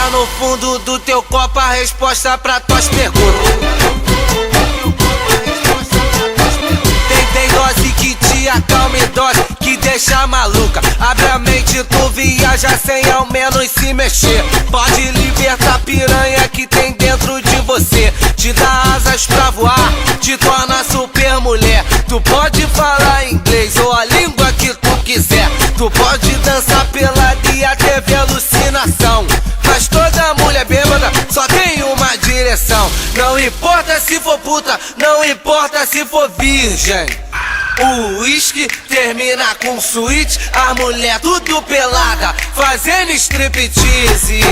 Olha no fundo do teu copo a resposta pra tuas perguntas. Tem dose que te acalma e dose que deixa maluca. Abre a mente, tu viaja sem ao menos se mexer. Pode libertar a piranha que tem dentro de você. Te dá asas pra voar, te torna super mulher. Tu pode falar inglês ou a língua que tu quiser. Tu pode dançar pelada e até ver alucinação. Mas toda mulher bêbada só tem uma direção. Não importa se for puta, não importa se for virgem. O uísque termina com suíte, a mulher tudo pelada, fazendo striptease.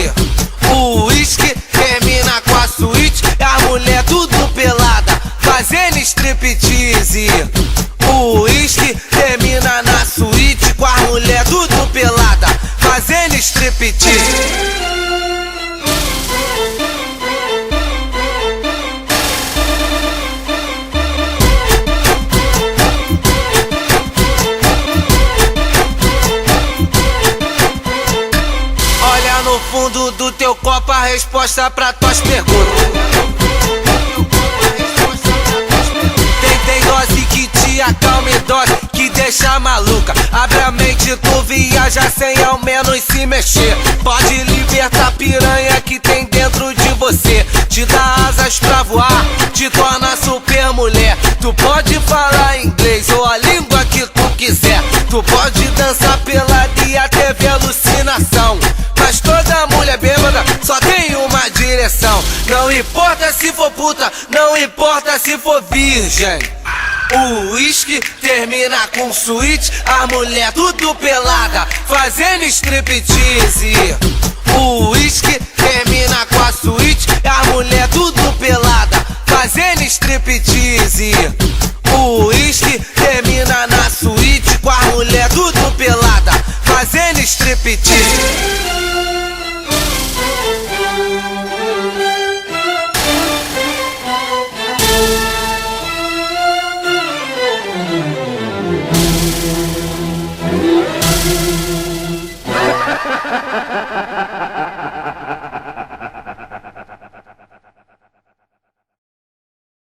O uísque termina com a suíte, a mulher tudo pelada, fazendo striptease. O uísque termina na suíte, com a mulher tudo pelada, fazendo striptease. No fundo do teu copo a resposta pra tuas perguntas. Tem dose que te acalma e dose que deixa maluca. Abre a mente, tu viaja sem ao menos se mexer. Pode libertar a piranha que tem dentro de você. Te dá asas pra voar, te torna super mulher. Tu pode falar inglês ou a língua que tu quiser. Tu pode dançar pelada e até ver alucinação. Mas toda mulher bêbada só tem uma direção. Não importa se for puta, não importa se for virgem. O uísque termina com suíte, a mulher tudo pelada, fazendo striptease. O uísque termina com a suíte, a mulher tudo pelada, fazendo striptease. O uísque